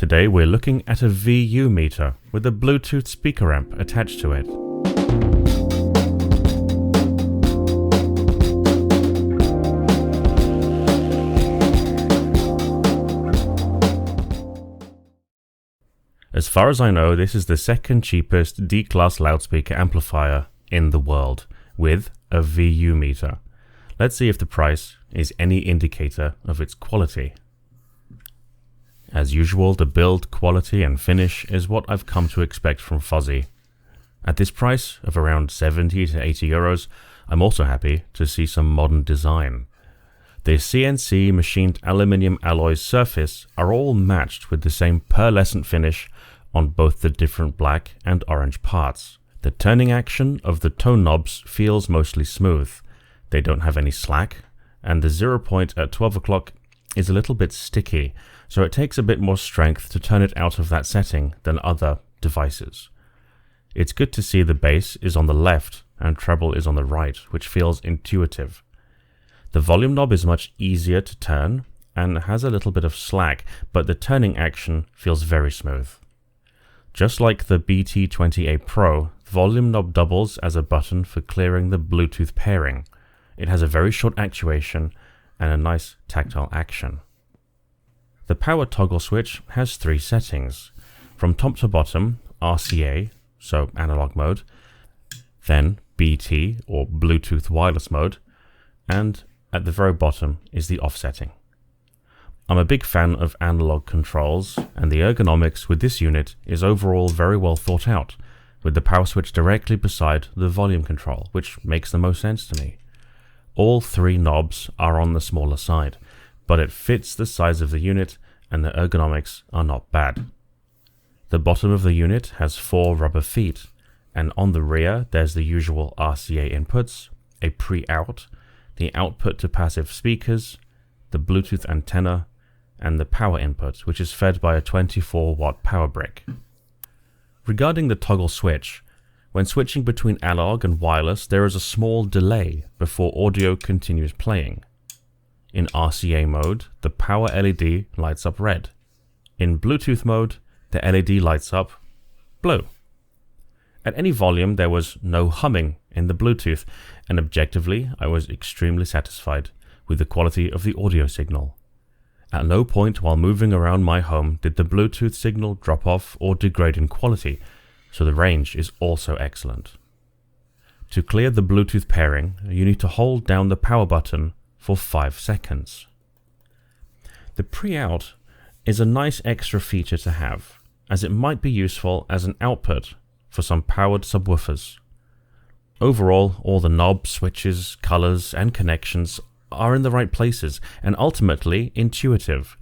Today we're looking at a VU meter with a Bluetooth speaker amp attached to it. As far as I know, this is the second cheapest D-class loudspeaker amplifier in the world, with a VU meter. Let's see if the price is any indicator of its quality. As usual, the build quality and finish is what I've come to expect from Fosi. At this price of around 70 to 80 euros, I'm also happy to see some modern design. The CNC machined aluminium alloy surface are all matched with the same pearlescent finish on both the different black and orange parts. The turning action of the tone knobs feels mostly smooth. They don't have any slack, and the 0 point at 12 o'clock is a little bit sticky, so it takes a bit more strength to turn it out of that setting than other devices. It's good to see the bass is on the left and treble is on the right, which feels intuitive. The volume knob is much easier to turn and has a little bit of slack, but the turning action feels very smooth. Just like the BT20A Pro, the volume knob doubles as a button for clearing the Bluetooth pairing. It has a very short actuation and a nice tactile action. The power toggle switch has 3 settings. From top to bottom, RCA, so analog mode, then BT or Bluetooth wireless mode, and at the very bottom is the off setting. I'm a big fan of analog controls, and the ergonomics with this unit is overall very well thought out, with the power switch directly beside the volume control, which makes the most sense to me. All 3 knobs are on the smaller side, but it fits the size of the unit and the ergonomics are not bad. The bottom of the unit has 4 rubber feet, and on the rear there's the usual RCA inputs, a pre-out, the output to passive speakers, the Bluetooth antenna, and the power input, which is fed by a 24-watt power brick. Regarding the toggle switch, when switching between analog and wireless, there is a small delay before audio continues playing. In RCA mode, the power LED lights up red. In Bluetooth mode, the LED lights up blue. At any volume, there was no humming in the Bluetooth, and objectively, I was extremely satisfied with the quality of the audio signal. At no point while moving around my home did the Bluetooth signal drop off or degrade in quality, so the range is also excellent. To clear the Bluetooth pairing, you need to hold down the power button for 5 seconds. The pre-out is a nice extra feature to have, as it might be useful as an output for some powered subwoofers. Overall, all the knobs, switches, colors, and connections are in the right places and ultimately intuitive.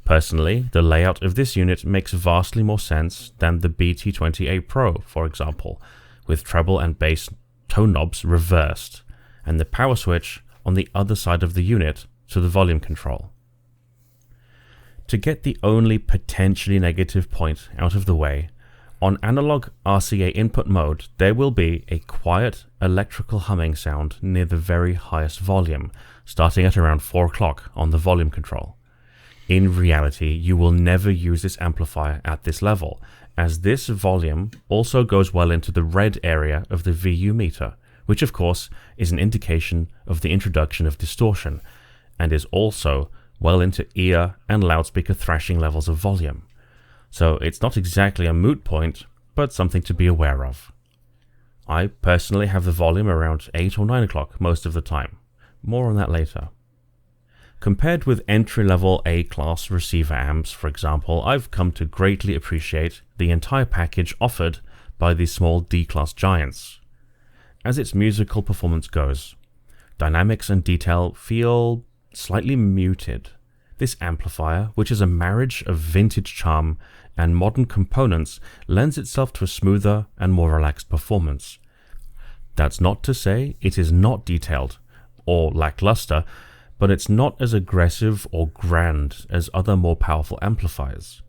Personally, the layout of this unit makes vastly more sense than the BT20A Pro, for example, with treble and bass tone knobs reversed, and the power switch on the other side of the unit to the volume control. To get the only potentially negative point out of the way, on analog RCA input mode, there will be a quiet electrical humming sound near the very highest volume, starting at around 4 o'clock on the volume control. In reality, you will never use this amplifier at this level, as this volume also goes well into the red area of the VU meter, which of course is an indication of the introduction of distortion, and is also well into ear and loudspeaker thrashing levels of volume. So it's not exactly a moot point, but something to be aware of. I personally have the volume around 8 or 9 o'clock most of the time. More on that later. Compared with entry-level A-class receiver amps, for example, I've come to greatly appreciate the entire package offered by these small D-class giants. As its musical performance goes, dynamics and detail feel slightly muted. This amplifier, which is a marriage of vintage charm and modern components, lends itself to a smoother and more relaxed performance. That's not to say it is not detailed or lackluster, but it's not as aggressive or grand as other more powerful amplifiers.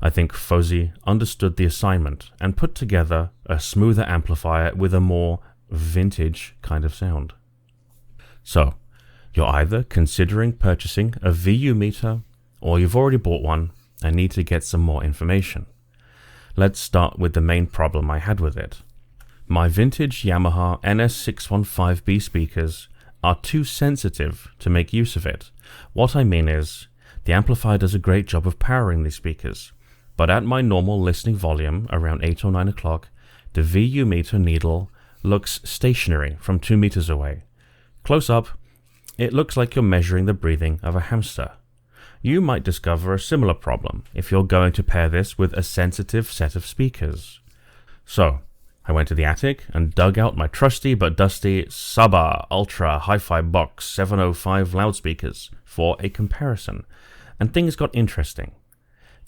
I think Fosi understood the assignment and put together a smoother amplifier with a more vintage kind of sound. So, you're either considering purchasing a VU meter, or you've already bought one I need to get some more information. Let's start with the main problem I had with it. My vintage Yamaha NS615B speakers are too sensitive to make use of it. What I mean is, the amplifier does a great job of powering these speakers, but at my normal listening volume, around 8 or 9 o'clock, the VU meter needle looks stationary from 2 meters away. Close up, it looks like you're measuring the breathing of a hamster. You might discover a similar problem if you're going to pair this with a sensitive set of speakers. So, I went to the attic and dug out my trusty but dusty Saba Ultra Hi-Fi Box 705 loudspeakers for a comparison, and things got interesting.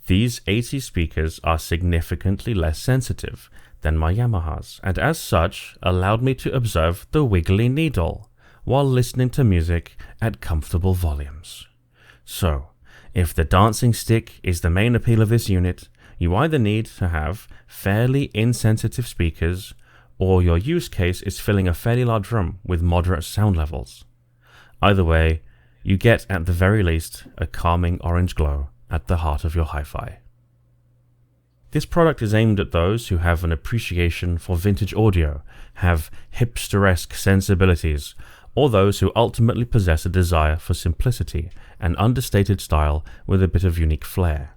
These 80 speakers are significantly less sensitive than my Yamahas, and as such allowed me to observe the wiggly needle while listening to music at comfortable volumes. So, if the dancing stick is the main appeal of this unit, you either need to have fairly insensitive speakers, or your use case is filling a fairly large room with moderate sound levels. Either way, you get at the very least a calming orange glow at the heart of your hi-fi. This product is aimed at those who have an appreciation for vintage audio, have hipsteresque sensibilities, or those who ultimately possess a desire for simplicity and understated style with a bit of unique flair.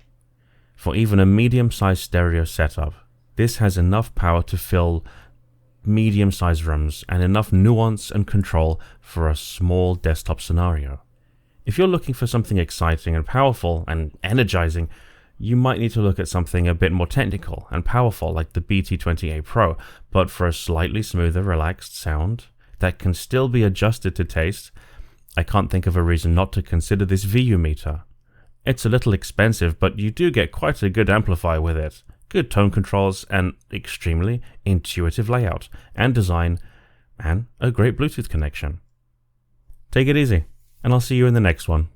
For even a medium-sized stereo setup, this has enough power to fill medium-sized rooms and enough nuance and control for a small desktop scenario. If you're looking for something exciting and powerful and energizing, you might need to look at something a bit more technical and powerful like the BT20A Pro, but for a slightly smoother, relaxed sound that can still be adjusted to taste, I can't think of a reason not to consider this VU meter. It's a little expensive, but you do get quite a good amplifier with it, good tone controls, and extremely intuitive layout and design, and a great Bluetooth connection. Take it easy, and I'll see you in the next one.